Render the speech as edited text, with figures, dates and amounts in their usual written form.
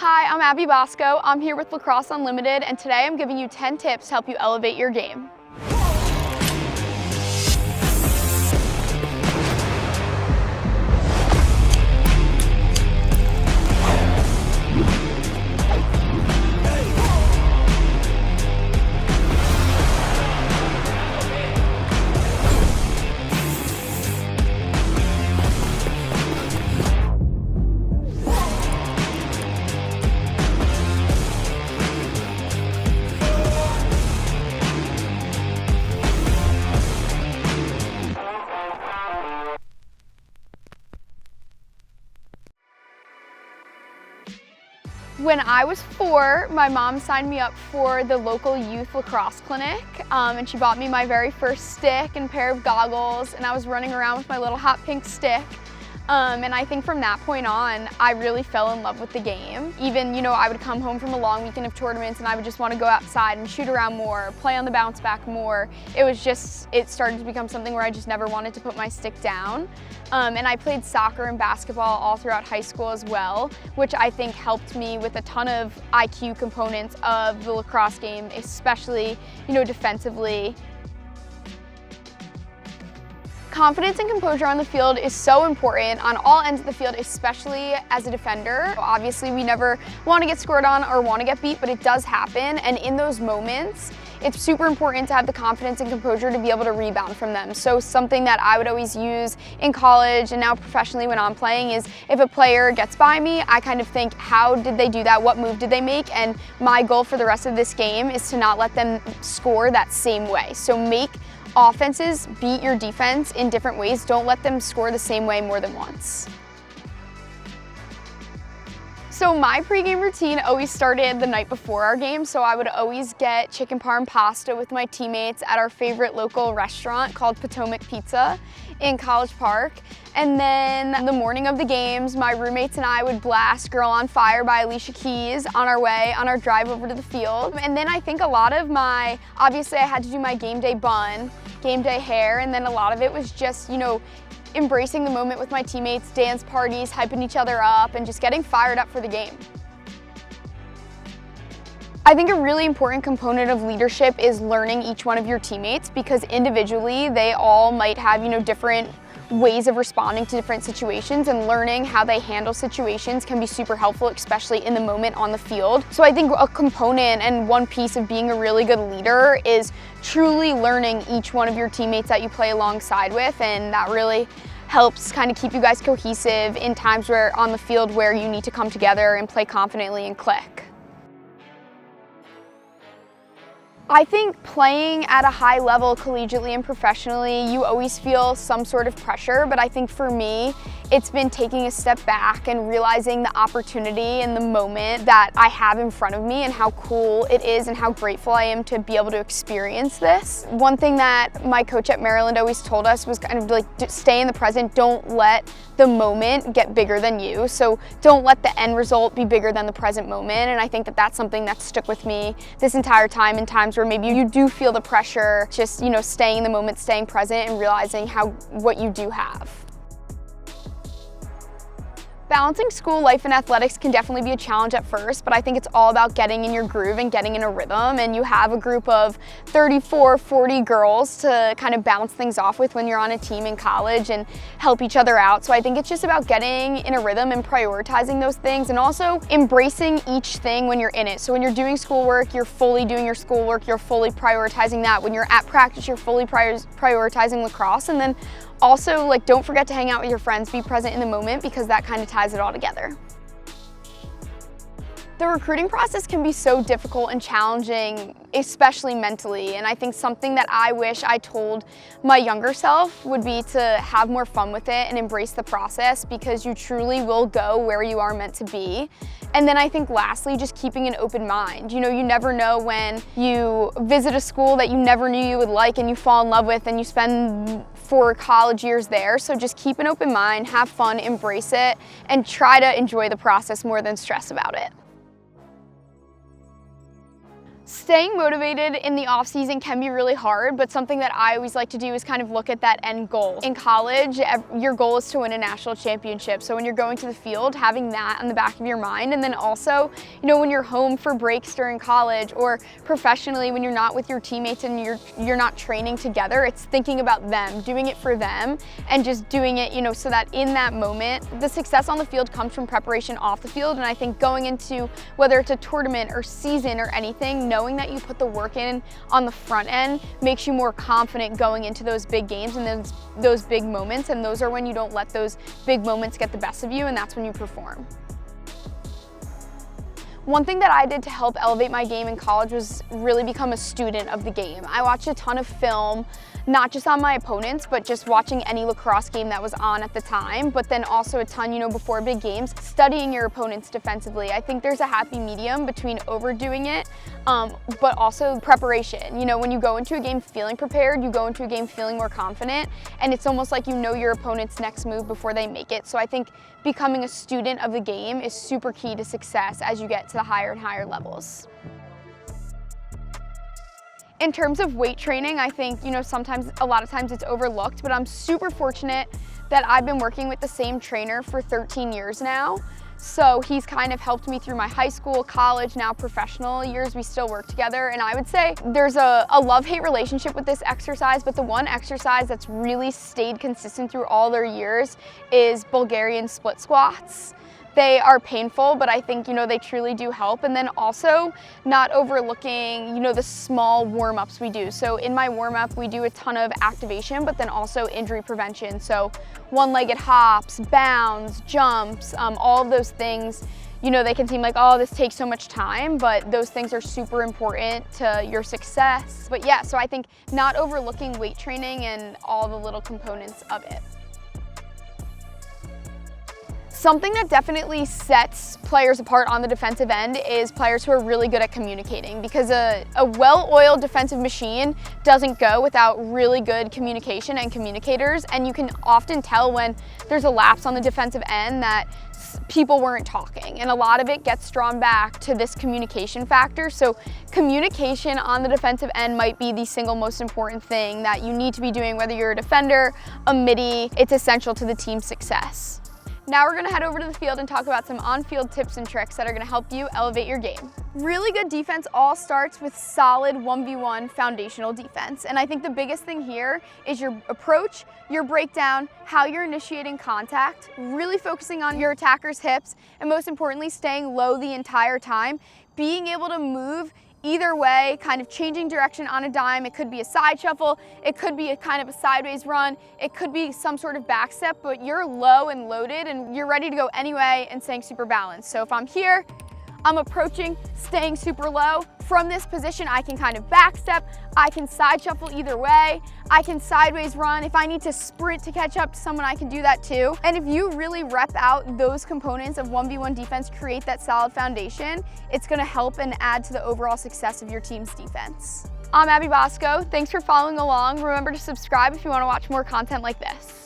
Hi, I'm Abby Bosco. I'm here with Lacrosse Unlimited, and today I'm giving you 10 tips to help you elevate your game. When I was 4, my mom signed me up for the local youth lacrosse clinic, and she bought me my very first stick and pair of goggles, and I was running around with my little hot pink stick. And I think from that point on, I really fell in love with the game. Even, I would come home from a long weekend of tournaments and I would just want to go outside and shoot around more, play on the bounce back more. It started to become something where I just never wanted to put my stick down. And I played soccer and basketball all throughout high school as well, which I think helped me with a ton of IQ components of the lacrosse game, especially, defensively. Confidence and composure on the field is so important on all ends of the field, especially as a defender. Obviously, we never want to get scored on or want to get beat, but it does happen. And in those moments, it's super important to have the confidence and composure to be able to rebound from them. So something that I would always use in college and now professionally when I'm playing is if a player gets by me, I kind of think, how did they do that? What move did they make? And my goal for the rest of this game is to not let them score that same way. So make offenses beat your defense in different ways. Don't let them score the same way more than once. So my pregame routine always started the night before our game, so I would always get chicken parm pasta with my teammates at our favorite local restaurant called Potomac Pizza in College Park. And then the morning of the games, my roommates and I would blast Girl on Fire by Alicia Keys on our drive over to the field. And then I think a lot of obviously I had to do my game day bun, game day hair, and then a lot of it was just, embracing the moment with my teammates, dance parties, hyping each other up, and just getting fired up for the game. I think a really important component of leadership is learning each one of your teammates, because individually they all might have, different ways of responding to different situations, and learning how they handle situations can be super helpful, especially in the moment on the field. So I think a component and one piece of being a really good leader is truly learning each one of your teammates that you play alongside with, and that really helps kind of keep you guys cohesive in times where on the field where you need to come together and play confidently and click. I think playing at a high level collegiately and professionally, you always feel some sort of pressure, but I think for me, it's been taking a step back and realizing the opportunity and the moment that I have in front of me and how cool it is and how grateful I am to be able to experience this. One thing that my coach at Maryland always told us was kind of like, stay in the present, don't let the moment get bigger than you. So don't let the end result be bigger than the present moment. And I think that that's something that stuck with me this entire time, in times where maybe you do feel the pressure, just staying in the moment, staying present, and realizing what you do have. Balancing school life and athletics can definitely be a challenge at first, but I think it's all about getting in your groove and getting in a rhythm, and you have a group of 34, 40 girls to kind of bounce things off with when you're on a team in college and help each other out. So I think it's just about getting in a rhythm and prioritizing those things, and also embracing each thing when you're in it. So when you're doing schoolwork, you're fully doing your schoolwork, you're fully prioritizing that. When you're at practice, you're fully prioritizing lacrosse, and then also, don't forget to hang out with your friends, be present in the moment, because that kind of ties it all together. The recruiting process can be so difficult and challenging, especially mentally, and I think something that I wish I told my younger self would be to have more fun with it and embrace the process, because you truly will go where you are meant to be. And then I think lastly, just keeping an open mind. You never know when you visit a school that you never knew you would like and you fall in love with and you spend 4 college years there. So just keep an open mind, have fun, embrace it, and try to enjoy the process more than stress about it. Staying motivated in the off season can be really hard, but something that I always like to do is kind of look at that end goal. In college, your goal is to win a national championship. So when you're going to the field, having that on the back of your mind, and then also, when you're home for breaks during college or professionally when you're not with your teammates and you're not training together, it's thinking about them, doing it for them, and just doing it, so that in that moment, the success on the field comes from preparation off the field. And I think going into whether it's a tournament or season or anything, knowing that you put the work in on the front end makes you more confident going into those big games and those big moments, and those are when you don't let those big moments get the best of you, and that's when you perform. One thing that I did to help elevate my game in college was really become a student of the game. I watched a ton of film, not just on my opponents, but just watching any lacrosse game that was on at the time, but then also a ton, before big games, studying your opponents defensively. I think there's a happy medium between overdoing it, but also preparation. When you go into a game feeling prepared, you go into a game feeling more confident, and it's almost like you know your opponent's next move before they make it. So I think becoming a student of the game is super key to success as you get to the higher and higher levels. In terms of weight training, I think, a lot of times it's overlooked, but I'm super fortunate that I've been working with the same trainer for 13 years now. So he's kind of helped me through my high school, college, now professional years. We still work together, and I would say there's a love-hate relationship with this exercise, but the one exercise that's really stayed consistent through all their years is Bulgarian split squats. They are painful, but I think, they truly do help. And then also not overlooking, the small warm-ups we do. So in my warm-up, we do a ton of activation, but then also injury prevention. So one-legged hops, bounds, jumps, all of those things, they can seem like, oh, this takes so much time, but those things are super important to your success. But yeah, so I think not overlooking weight training and all the little components of it. Something that definitely sets players apart on the defensive end is players who are really good at communicating, because a well-oiled defensive machine doesn't go without really good communication and communicators, and you can often tell when there's a lapse on the defensive end that people weren't talking, and a lot of it gets drawn back to this communication factor. So communication on the defensive end might be the single most important thing that you need to be doing, whether you're a defender, a midi. It's essential to the team's success. Now we're gonna head over to the field and talk about some on-field tips and tricks that are gonna help you elevate your game. Really good defense all starts with solid 1v1 foundational defense. And I think the biggest thing here is your approach, your breakdown, how you're initiating contact, really focusing on your attacker's hips, and most importantly, staying low the entire time, being able to move either way, kind of changing direction on a dime. It could be a side shuffle, it could be a kind of a sideways run, it could be some sort of back step, but you're low and loaded and you're ready to go anyway and staying super balanced. So if I'm here, I'm approaching, staying super low. From this position, I can kind of back step, I can side shuffle either way, I can sideways run. If I need to sprint to catch up to someone, I can do that too. And if you really rep out those components of 1v1 defense, create that solid foundation, it's gonna help and add to the overall success of your team's defense. I'm Bosco. Thanks for following along. Remember to subscribe if you wanna watch more content like this.